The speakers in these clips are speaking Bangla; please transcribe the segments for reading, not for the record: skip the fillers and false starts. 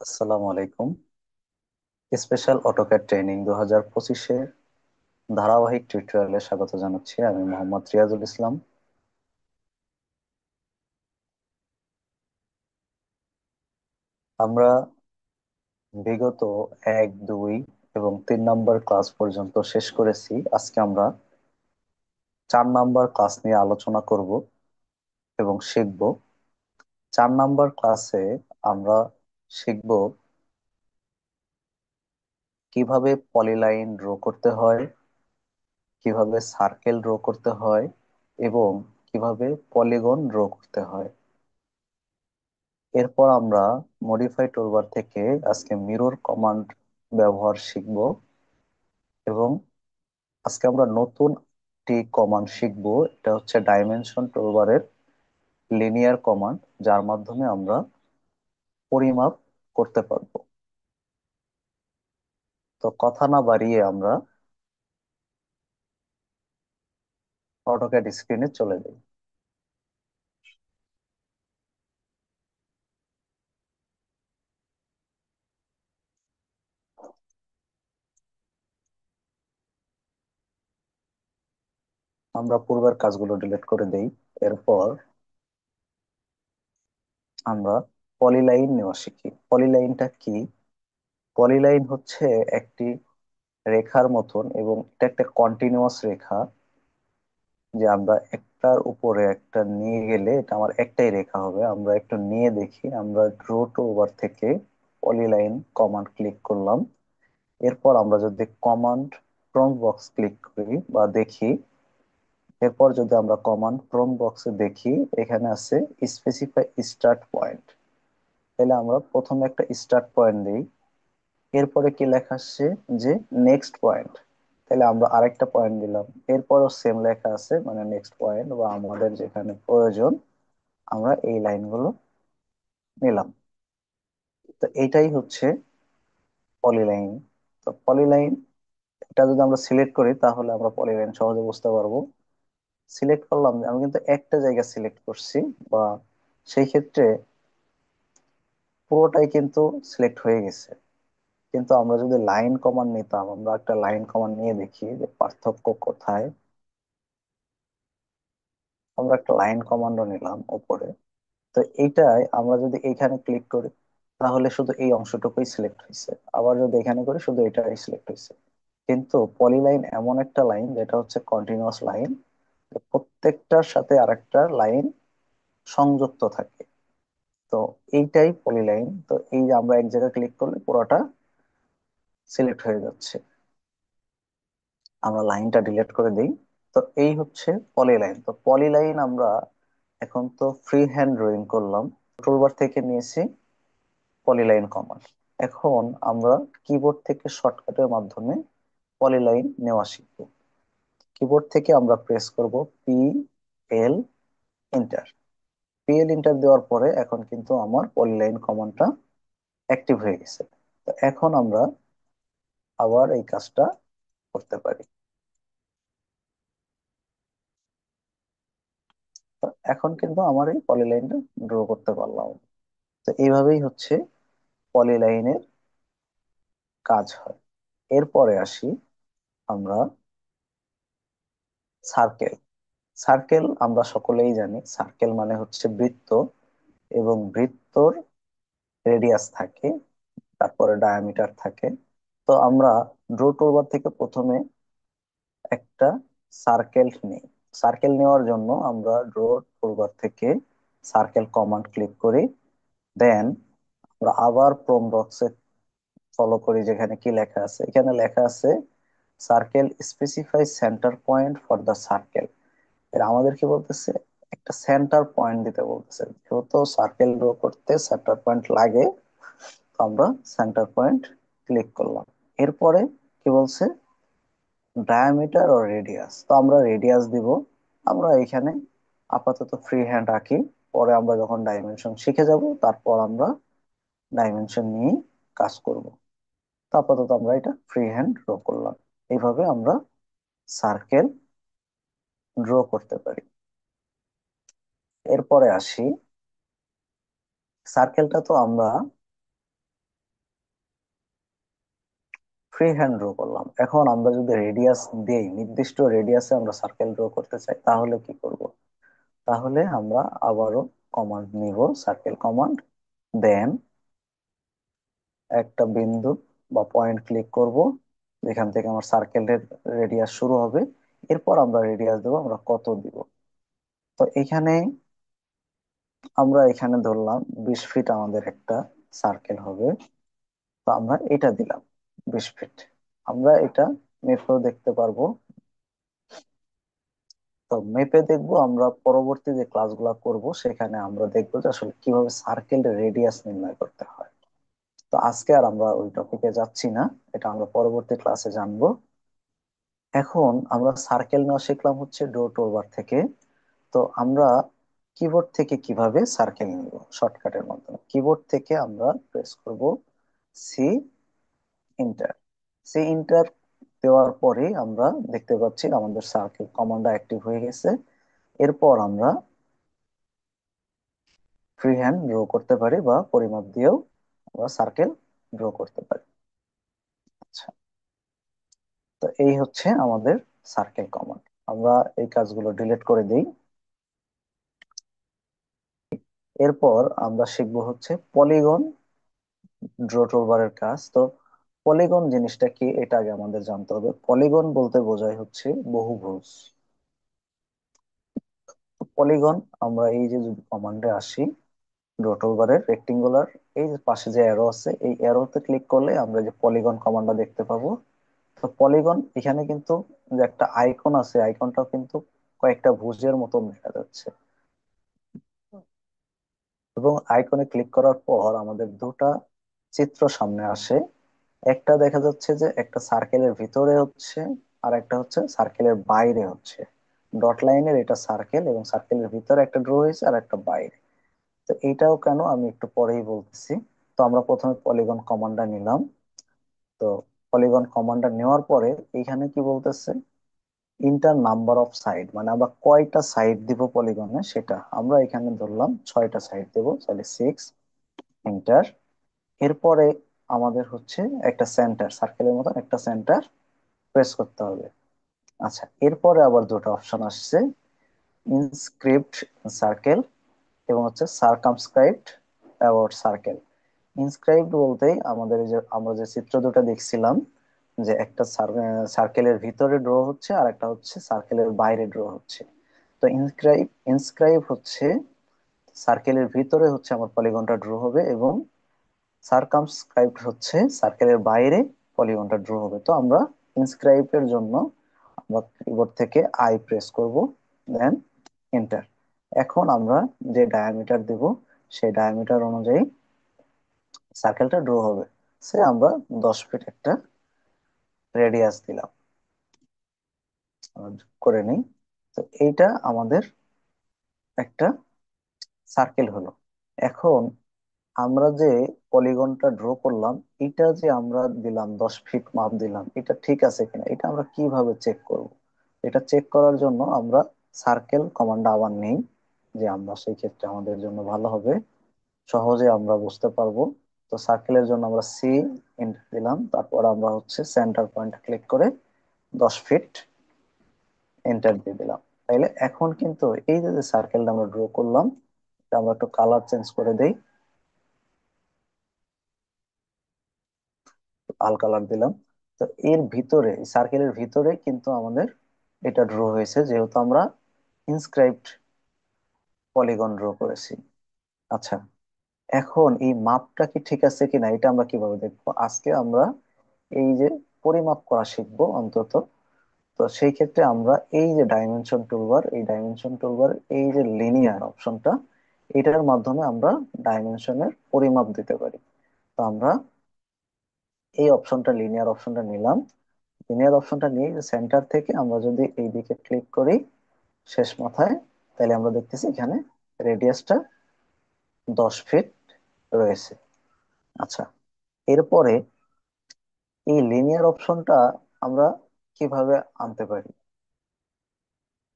আসসালামু আলাইকুম। স্পেশাল অটোক্যাড ট্রেনিং 2025-এর ধারাবাহিক টিউটোরিয়ালে স্বাগত জানাচ্ছি। আমি মোহাম্মদ রিয়াজুল ইসলাম। আমরা বিগত 1, 2 এবং 3 নম্বর ক্লাস পর্যন্ত শেষ করেছি। আজকে আমরা 4 নম্বর ক্লাস নিয়ে আলোচনা করব এবং শিখব। 4 নম্বর ক্লাসে আমরা শিখব কিভাবে পলিলাইন ড্র করতে হয়, কিভাবে সার্কেল ড্র করতে হয় এবং কিভাবে পলিগন ড্র করতে হয়। এরপর আমরা মডিফাই টুলবার থেকে আজকে মিরর কমান্ড ব্যবহার শিখব এবং আজকে আমরা নতুন একটি কমান্ড শিখব। এটা হচ্ছে ডাইমেনশন টুলবারের লিনিয়ার কমান্ড, যার মাধ্যমে আমরা পরিমাপ করতে পারবো। তো কথা না বাড়িয়ে আমরা অটোক্যাড স্ক্রিনে চলে যাই। আমরা পূর্বের কাজগুলো ডিলিট করে দেই। এরপর আমরা পলিলাইন নেওয়া শিখি। পলিলাইনটা কি? পলিলাইন হচ্ছে একটি রেখার মতন এবং এটা একটা কন্টিনিউয়াস রেখা, যে আমরা একটার উপরে একটা নিয়ে গেলে এটা আমার একটাই রেখা হবে। আমরা একটু নিয়ে দেখি। আমরা ড্র টু ওভার থেকে পলিলাইন কমান্ড ক্লিক করলাম। এরপর আমরা যদি কমান্ড প্রম্পট বক্স ক্লিক করি বা দেখি, এরপর যদি আমরা কমান্ড প্রম্পট বক্সে দেখি, এখানে আছে স্পেসিফাই স্টার্ট পয়েন্ট। তাহলে আমরা প্রথমে একটা স্টার্ট পয়েন্ট দিই। এরপরে কি লেখা আসছে যে নেক্সট পয়েন্ট। তাহলে আমরা আরেকটা পয়েন্ট দিলাম। এরপরও সেম লেখা আছে, মানে নেক্সট পয়েন্ট বা আমাদের যেখানে প্রয়োজন আমরা এই লাইনগুলো নিলাম। তো এইটাই হচ্ছে পলিলাইন। তো পলিলাইন এটা যদি আমরা সিলেক্ট করি তাহলে আমরা পলিলাইন সহজে বুঝতে পারবো। সিলেক্ট করলাম, যে আমি কিন্তু একটা জায়গা সিলেক্ট করছি, বা সেই ক্ষেত্রে পুরোটাই কিন্তু সিলেক্ট হয়ে গেছে। কিন্তু আমরা যদি লাইন কমান্ড নিতাম, আমরা একটা লাইন কমান্ড নিয়ে দেখি যে পার্থক্য কোথায়। আমরা একটা লাইন কমান্ডও নিলাম উপরে। তো এইটাই আমরা যদি এইখানে ক্লিক করি তাহলে শুধু এই অংশটুকুই সিলেক্ট হয়েছে। আবার যদি এখানে করি শুধু এটাই সিলেক্ট হয়েছে। কিন্তু পলিলাইন এমন একটা লাইন যেটা হচ্ছে কন্টিনিউয়াস লাইন, প্রত্যেকটার সাথে আরেকটা লাইন সংযুক্ত থাকে। তো এইটাই পলিলাইন। তো এই যে আমরা এক জায়গায় ক্লিক করলে পুরোটা সিলেক্ট হয়ে যাচ্ছে। আমরা লাইনটা ডিলিট করে দিই। তো এই হচ্ছে পলিলাইন। তো পলিলাইন আমরা এখন তো ফ্রি হ্যান্ড ড্রয়িং করলাম, টুলবার থেকে নিয়েছি পলিলাইন কমান্ড। এখন আমরা কিবোর্ড থেকে শর্টকাটের মাধ্যমে পলিলাইন নেওয়া শিখব। কিবোর্ড থেকে আমরা প্রেস করব PL এন্টার। PL এন্টার দেওয়ার পরে এখন কিন্তু আমার পলিলাইন কমান্ডটা অ্যাক্টিভ হয়ে গেছে। তো এখন আমরা আবার এই কাজটা করতে পারি। তো এখন কিন্তু আমার এই পলিলাইনটা ড্র করতে পারলাম। তো এইভাবেই হচ্ছে পলিলাইনের কাজ হয়। এরপরে আসি আমরা সার্কেল। সার্কেল আমরা সকলেই জানি, সার্কেল মানে হচ্ছে বৃত্ত, এবং বৃত্তর রেডিয়াস থাকে, তারপরে ডায়ামিটার থাকে। তো আমরা ড্র টুলবার থেকে প্রথমে একটা সার্কেল নিই। সার্কেল নেওয়ার জন্য আমরা ড্র টুলবার থেকে সার্কেল কমান্ড ক্লিক করি। দেন আমরা আবার প্রম্পট বক্সে ফলো করি, যেখানে কি লেখা আছে। এখানে লেখা আছে circle specify centre point for the circle. এর আমাদের কি বলতেছে, একটা সেন্টার পয়েন্ট দিতে বলতেছে। যেহেতু সার্কেল ড্র করতে সেন্টার পয়েন্ট লাগে, তো আমরা সেন্টার পয়েন্ট ক্লিক করলাম। এরপরে কি বলছে, ডায়ামিটার ও রেডিয়াস। তো আমরা রেডিয়াস দিব। আমরা এখানে আপাতত ফ্রি হ্যান্ড রাখি, পরে আমরা যখন ডাইমেনশন শিখে যাব তারপর আমরা ডাইমেনশন নিয়ে কাজ করব। তো আপাতত আমরা এটা ফ্রি হ্যান্ড ড্র করলাম। এইভাবে আমরা সার্কেল ড্র করতে পারি। এরপরে আসি, সার্কেলটা তো আমরা ফ্রি হ্যান্ড ড্র করলাম। এখন আমরা যদি রেডিয়াস দেই, নির্দিষ্ট রেডিয়াসে আমরা সার্কেল ড্র করতে চাই, তাহলে কি করব? তাহলে আমরা আবারও কমান্ড নিব, সার্কেল কমান্ড। দেন একটা বিন্দু বা পয়েন্ট ক্লিক করব, যেখান থেকে আমার সার্কেলের রেডিয়াস শুরু হবে। এরপর আমরা রেডিয়াস দেবো আমরা কত দিব। তো এখানে আমরা এখানে ধরলাম 20 ফিট আমাদের একটা সার্কেল হবে। তো আমরা এটা দিলাম 20 ফিট। আমরা এটা মেপেও দেখতে পারবো। তো মেপে দেখবো আমরা পরবর্তী যে ক্লাসগুলো করব, সেখানে আমরা দেখবো যে আসলে কিভাবে সার্কেলের রেডিয়াস নির্ণয় করতে হয়। তো আজকে আর আমরা ওই টপিকে যাচ্ছি না, এটা আমরা পরবর্তী ক্লাসে জানবো। এখন আমরা সার্কেল নেওয়া শিখলাম হচ্ছে ডো টুলবার থেকে। তো আমরা কিবোর্ড থেকে কিভাবে সার্কেল নিব, শর্টকাটের মাধ্যমে কিবোর্ড থেকে আমরা প্রেস করব সি ইন্টার। সি ইন্টার দেওয়ার পরে আমরা দেখতে পাচ্ছি আমাদের সার্কেল কমান্ডটা অ্যাক্টিভ হয়ে গেছে। এরপর আমরা ফ্রি হ্যান্ড ড্র করতে পারি বা পরিমাপ দিয়েও আমরা সার্কেল ড্র করতে পারি। আচ্ছা, তো এই হচ্ছে আমাদের সার্কেল কমান্ড। আমরা এই কাজগুলো ডিলিট করে দিই। এরপর আমরা শিখবো হচ্ছে পলিগন ড্র টুলবারের কাজ। তো পলিগন জিনিসটা কি, এটা আগে আমাদের জানতে হবে। পলিগন বলতে বোঝায় হচ্ছে বহুভুজ। পলিগন আমরা এই যে যদি কমান্ডে আসি, ড্র টুলবারের রেক্টেঙ্গুলার, এই যে পাশে যে অ্যারো আছে, এই অ্যারোতে ক্লিক করলে আমরা যে পলিগন কমান্ডটা দেখতে পাবো। তো পলিগন এখানে কিন্তু যে একটা আইকন আছে, আইকনটাও কিন্তু কয়েকটা ভুজের মতো দেখা যাচ্ছে। এবং আইকনে ক্লিক করার পর আমাদের দুটা চিত্র সামনে আসে। একটা দেখা যাচ্ছে যে একটা সার্কেলের ভিতরে হচ্ছে, আর একটা হচ্ছে সার্কেলের বাইরে হচ্ছে। ডট লাইনের এটা সার্কেল, এবং সার্কেলের ভিতরে একটা ড্র হয়েছে আর একটা বাইরে। তো এইটাও কেন আমি একটু পরেই বলতেছি। তো আমরা প্রথমে পলিগন কমান্ডটা নিলাম। তো পলিগন কমান্ডটা নেওয়ার পরে এখানে কি বলতেছে, ইন্টার নাম্বার অফ সাইড, মানে আমরা কয়টা সাইড দিব পলিগনে, সেটা আমরা এখানে ধরলাম 6টা সাইড দেবো, তাহলে 6 এন্টার। এরপরে আমাদের হচ্ছে একটা সেন্টার, সার্কেলের মতন একটা সেন্টার প্রেস করতে হবে। আচ্ছা, এরপরে আবার দুটো অপশন আসছে, ইনস্ক্রিপ্ট সার্কেল এবং হচ্ছে সার্কামস্ক্রাইবড অ্যাবাউট সার্কেল। ইনস্ক্রাইবড বলতেই আমাদের এই যে আমরা যে চিত্র দুটো দেখছিলাম, যে একটা সার্কেলের ভিতরে ড্র হচ্ছে আর একটা হচ্ছে সার্কেলের বাইরে ড্র হচ্ছে। তো ইনস্ক্রাইব হচ্ছে সার্কেলের ভিতরে হচ্ছে আমার পলিগনটা ড্র হবে, এবং সার্কামস্ক্রাইবড হচ্ছে সার্কেলের বাইরে পলিগনটা ড্র হবে। তো আমরা ইনস্ক্রাইবের জন্য আমরা কিবোর্ড থেকে আই প্রেস করব, দেন এন্টার। এখন আমরা যে ডায়ামিটার দেব, সেই ডায়ামিটার অনুযায়ী সার্কেলটা ড্র হবে। সে আমরা 10 ফিট একটা রেডিয়াস দিলাম। আমরা করে নিই। তো এইটা আমাদের একটা সার্কেল হলো। এখন আমরা যে পলিগনটা ড্র করলাম, এটা যে আমরা দিলাম 10 ফিট মাপ দিলাম, এটা ঠিক আছে কিনা এটা আমরা কিভাবে চেক করব? এটা চেক করার জন্য আমরা সার্কেল কমান্ড আবার নেই, যে আমরা সেই ক্ষেত্রে আমাদের জন্য ভালো হবে, সহজে আমরা বুঝতে পারবো। তো সার্কেলের জন্য আমরা সি এন্টার দিলাম, তারপর আমরা হচ্ছে সেন্টার পয়েন্ট ক্লিক করে 10 ফিট এন্টার দিয়ে দিলাম। তাইলে এখন কিন্তু এই যে সার্কেলটা আমরা ড্র করলাম, এটা আমরা একটু কালার চেঞ্জ করে দেই, লাল কালার দিলাম। তো এর ভিতরে, সার্কেলের ভিতরে কিন্তু আমাদের এটা ড্র হয়েছে, যেহেতু আমরা ইনস্ক্রাইবড পলিগন ড্র করেছি। আচ্ছা, এখন এই মাপটা কি ঠিক আছে কিনা এটা আমরা কিভাবে দেখবো? আজকে আমরা এই যে পরিমাপ করা শিখবো অন্তত। তো সেই ক্ষেত্রে আমরা এই যে ডাইমেনশন টুলবার, এই ডাইমেনশন টুলবার এই যে লিনিয়ার অপশনটা, এটার মাধ্যমে আমরা ডাইমেনশনের পরিমাপ দিতে পারি। তো আমরা এই অপশনটা, লিনিয়ার অপশনটা নিলাম। লিনিয়ার অপশনটা নিয়ে সেন্টার থেকে আমরা যদি এই দিকে ক্লিক করি শেষ মাথায়, তাহলে আমরা দেখতেছি এখানে রেডিয়াসটা 10 ফিট রয়েছে। আচ্ছা, এরপরে এই লিনিয়ার অপশনটা আমরা কিভাবে আনতে পারি?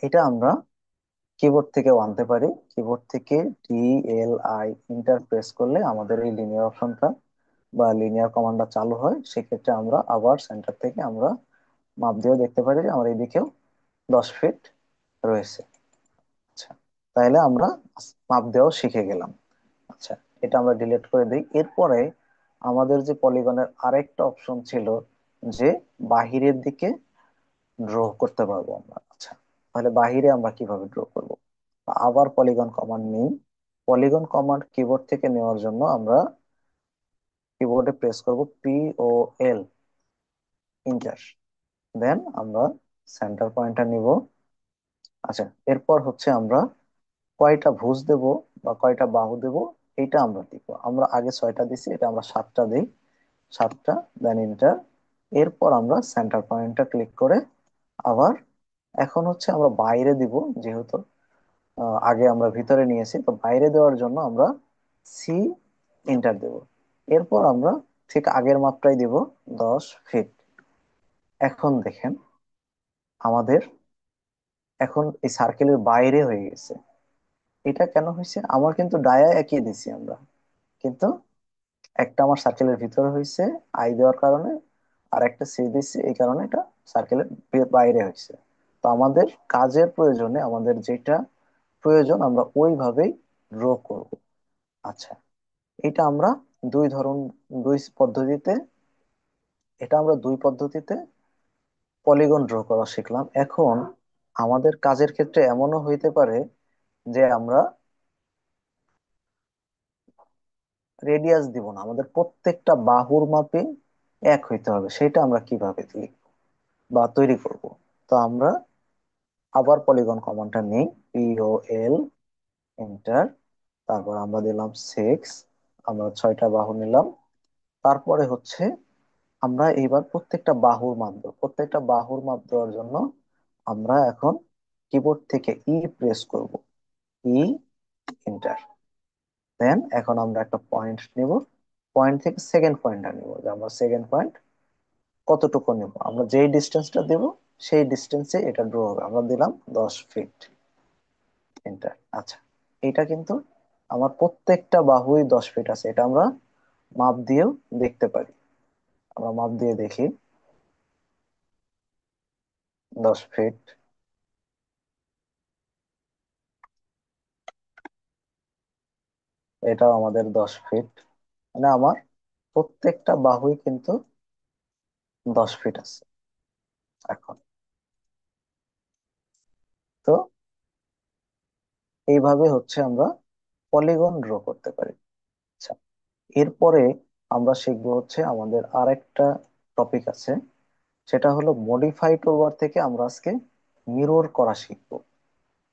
এটা আমরা কিবোর্ড থেকেও আনতে পারি। কিবোর্ড থেকে DLI ইন্টার প্রেস করলে আমাদের এই লিনিয়ার অপশনটা বা লিনিয়ার কমান্ডটা চালু হয়, সেক্ষেত্রে আমরা আবার সেন্টার থেকে আমরা মাপ দিয়েও দেখতে পারি যে আমার এদিকেও 10 ফিট রয়েছে। আচ্ছা, তাহলে আমরা মাপ দেওয়াও শিখে গেলাম। আচ্ছা, এটা আমরা ডিলিট করে দিই। এরপরে আমাদের যে পলিগনের আরেকটা অপশন ছিল, যে বাহিরের দিকে ড্র করতে পারবো আমরা। আচ্ছা, তাহলে বাহিরে আমরা কিভাবে ড্র করব? আবার পলিগন কমান্ড নেই। পলিগন কমান্ড কিবোর্ড থেকে নেওয়ার জন্য আমরা কিবোর্ডে প্রেস করব POL, ইন্টার। দেন আমরা সেন্টার পয়েন্টটা নিব। আচ্ছা, এরপর হচ্ছে আমরা কয়টা ভুজ দেব বা কয়টা বাহু দেব, এটা আমরা দিব। আমরা আগে 6টা দিছি, এটা আমরা 7টা দিই। 7টা, দেন ইন্টার। এরপর আমরা সেন্টার পয়েন্টটা ক্লিক করে আবার, এখন হচ্ছে আমরা বাইরে দিব, যেহেতু আগে আমরা ভিতরে নিয়েছি, তো বাইরে দেওয়ার জন্য আমরা সি, এন্টার দেব। এরপর আমরা ঠিক আগের মাপটাই দিব, 10 ফিট। এখন দেখেন আমাদের এখন এই সার্কেলের বাইরে হয়ে গেছে। এটা কেন হয়েছে? আমার কিন্তু ডায়া একই দিছি আমরা, কিন্তু একটা আমার সার্কেলের ভিতরে হয়েছে আই দেওয়ার কারণে, আর একটা সি দিচ্ছি এই কারণে এটা সার্কেলের বাইরে হয়েছে। তো আমাদের কাজের প্রয়োজনে আমাদের যেটা প্রয়োজন আমরা ওইভাবেই ড্র করব। আচ্ছা, এটা আমরা দুই ধরন, দুই পদ্ধতিতে, এটা আমরা দুই পদ্ধতিতে পলিগন ড্র করা শিখলাম। এখন আমাদের কাজের ক্ষেত্রে এমনও হইতে পারে যে আমরা রেডিয়াস দিব না, আমাদের প্রত্যেকটা বাহুর মাপে এক হইতে হবে। সেটা আমরা কিভাবে লিখব বা তৈরি করব? তো আমরা আবার পলিগন কমান্ডটা নেই, POL, এন্টার। তারপর আমরা দিলাম 6, আমরা 6টা বাহু নিলাম। তারপরে হচ্ছে আমরা এইবার প্রত্যেকটা বাহুর মাপ দেবো। প্রত্যেকটা বাহুর মাপ দেওয়ার জন্য আমরা এখন কিবোর্ড থেকে প্রেস করব, ই, এন্টার। দেন এখন আমরা একটা পয়েন্ট নিব, পয়েন্ট থেকে সেকেন্ড পয়েন্টটা নিব, যে আমরা সেকেন্ড পয়েন্ট কতটুকু নিব, আমরা যেই ডিস্টেন্সটা দেব সেই ডিস্টেন্সে এটা ড্র হবে। আমরা দিলাম 10 ফিট, এন্টার। আচ্ছা, এটা কিন্তু আমার প্রত্যেকটা বাহুই 10 ফিট আছে, এটা আমরা মাপ দিয়েও দেখতে পারি। আমরা মাপ দিয়ে দেখি, 10 ফিট, এটাও আমাদের 10 ফিট। মানে আমার প্রত্যেকটা বাহুই কিন্তু 10 ফিট আছে। এখন তো এইভাবে হচ্ছে আমরা পলিগন ড্র করতে পারি। আচ্ছা, এরপরে আমরা শিখবো হচ্ছে আমাদের আরেকটা টপিক আছে, সেটা হলো মডিফাই টুলবার থেকে আমরা আজকে মিরর করা শিখবো।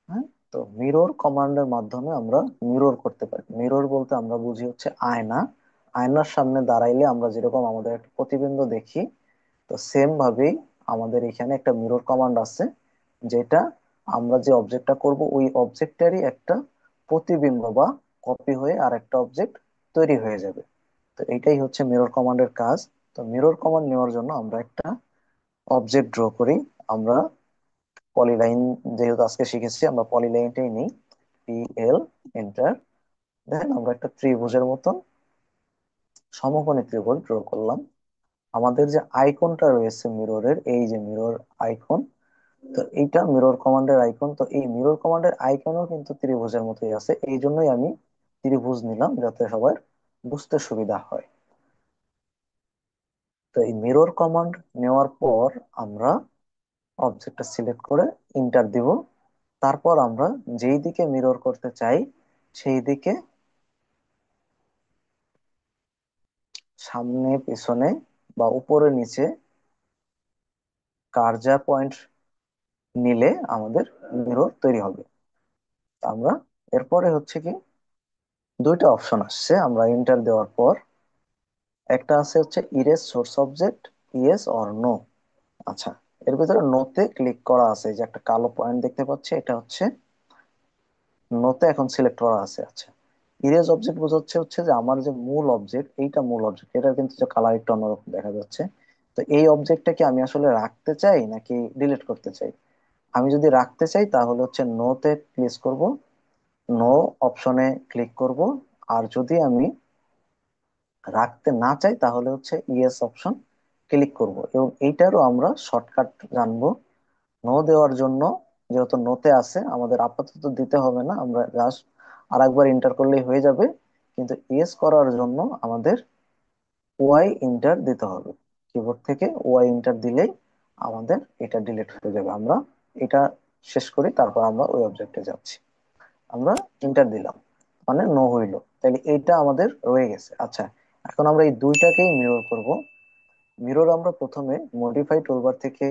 হ্যাঁ, তো মিরর কমান্ডের মাধ্যমে আমরা মিরর করতে পারি। মিরর বলতে আমরা বুঝি হচ্ছে আয়না। আয়নার সামনে দাঁড়াইলে আমরা যেরকম আমাদের একটা প্রতিবিম্ব দেখি, তো সেম ভাবেই আমাদের এখানে একটা মিরর কমান্ড আছে, যেটা আমরা যে অবজেক্টটা করব ওই অবজেক্টেরই একটা প্রতিবিম্ব বা কপি হয়ে আর একটা অবজেক্ট তৈরি হয়ে যাবে। তো এটাই হচ্ছে মিরর কমান্ডের কাজ। তো মিরর কমান্ড নেওয়ার জন্য আমরা একটা অবজেক্ট ড্র করি। আমরা পলিলাইন যেহেতু আজকে শিখেছি, আমরা পলিলাইনটাই নিই, PL, এন্টার। দেন আমরা একটা ত্রিভুজের মতন সমকোণী ত্রিভুজ ড্র করলাম। আমাদের যে আইকনটা রয়েছে মিররের, এই যে মিরর আইকন, তো এইটা মিরর কমান্ডের আইকন। তো এই মিরর কমান্ডের আইকনও কিন্তু ত্রিভুজের মতোই আছে, এই জন্যই আমি ত্রিভুজ নিলাম, যাতে সবার বুঝতে সুবিধা হয়। তো এই মিরর কমান্ড নেওয়ার পর আমরা অবজেক্টটা সিলেক্ট করে ইন্টার দিব। তারপর আমরা যেই দিকে মিরর করতে চাই সেই দিকে সামনে পিছনে বা উপরে নিচে কার্যা পয়েন্ট নিলে আমাদের মিরর তৈরি হবে। তো আমরা এরপরে হচ্ছে কি, দুইটা অপশন আসছে আমরা এন্টার দেওয়ার পর। একটা আছে হচ্ছে erase source object, yes or no. আচ্ছা, এর ভিতরে নোতে ক্লিক করা আছে, এই যে একটা কালো পয়েন্ট দেখতে পাচ্ছি, এটা হচ্ছে নোতে এখন সিলেক্ট করা আছে। আচ্ছা, ইরেজ অবজেক্ট বোঝাচ্ছে হচ্ছে যে আমার যে মূল অবজেক্ট, এইটা মূল অবজেক্ট, এটা কিন্তু যে কালার একটু অন্যরকম দেখা যাচ্ছে। তো এই অবজেক্টটাকে আমি আসলে রাখতে চাই নাকি ডিলিট করতে চাই? আমি যদি রাখতে চাই তাহলে হচ্ছে নোতে ক্লিক করব, নো অপশনে ক্লিক করব। আর যদি আমি রাখতে না চাই তাহলে হচ্ছে ইয়েস অপশন ক্লিক করব, এবং এইটারও আমরা শর্টকাট জানবো। নো দেওয়ার জন্য, যেহেতু নোতে আছে, আমাদের আপাতত দিতে হবে না, আমরা জাস্ট আর একবার এন্টার করলেই হয়ে যাবে। কিন্তু ইয়েস করার জন্য আমাদের ওয়াই ইন্টার দিতে হবে। কিবোর্ড থেকে ওয়াই ইন্টার দিলেই আমাদের এটা ডিলিট হয়ে যাবে। আমরা এটা শেষ করি, তারপর আমরা ওই অবজেক্টে যাচ্ছি। আমরা ইন্টার দিলাম, মানে নো হইলো, তাহলে এইটা আমাদের রয়ে গেছে। আচ্ছা, এখন আমরা এই দুইটাকেই মিরর করব। মিরর আমরা প্রথমে মডিফাই টুলবার থেকে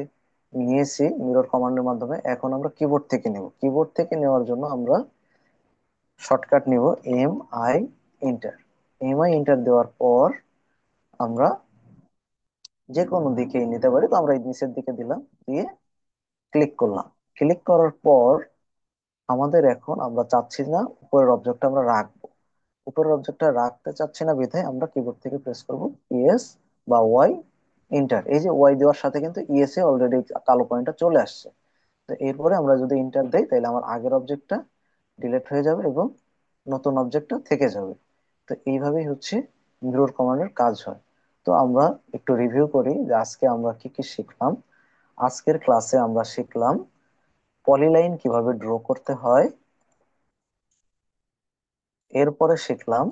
নিয়েছি মিরর কমান্ডের মাধ্যমে, এখন আমরা কিবোর্ড থেকে নেব। কিবোর্ড থেকে নেওয়ার জন্য আমরা শর্টকাট নিব M I enter. M I enter দেওয়ার পর আমরা যে কোনো দিকেই নিতে পারি, তো আমরা এই নিচের দিকে দিলাম, দিয়ে ক্লিক করলাম। ক্লিক করার পর আমাদের এখন আমরা চাচ্ছি না উপরের অবজেক্টটা আমরা রাখবো। উপরের অবজেক্টটা রাখতে চাচ্ছি না বিধায় আমরা কিবোর্ড থেকে প্রেস করব ইএস বা ওয়াই ইন্টার। এই যে ওয়াই দেওয়ার সাথে কিন্তু ইএস এ অলরেডি কালো পয়েন্টটা চলে আসছে। তো এরপরে আমরা যদি ইন্টার দেই তাহলে আমার আগের অবজেক্টটা ডিলিট হয়ে যাবে এবং নতুন অবজেক্টটা থেকে যাবে। তো এইভাবেই হচ্ছে মিরর কমান্ডের কাজ হয়। তো আমরা একটু রিভিউ করি যে আজকে আমরা কি কি শিখলাম। আজকের ক্লাসে আমরা শিখলাম পলিলাইন কিভাবে ড্র করতে হয়। এরপরে শিখলাম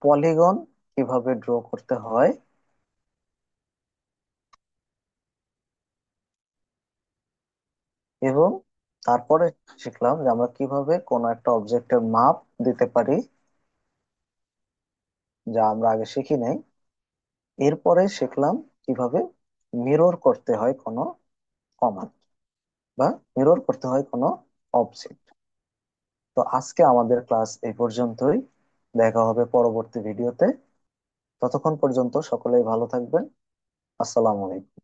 পলিগন কিভাবে ড্র করতে হয়। এবং তারপরে শিখলাম যে আমরা কিভাবে কোনো একটা অবজেক্টের মাপ দিতে পারি, যা আমরা আগে শিখি নাই। এরপরে শিখলাম কিভাবে মিরর করতে হয় কোনো কমান্ড, বা মিরর করতে হয় কোনো অবজেক্ট। তো আজকে আমাদের ক্লাস এই পর্যন্তই। দেখা হবে পরবর্তী ভিডিওতে। ততক্ষণ পর্যন্ত সকলেই ভালো থাকবেন। আসসালামু আলাইকুম।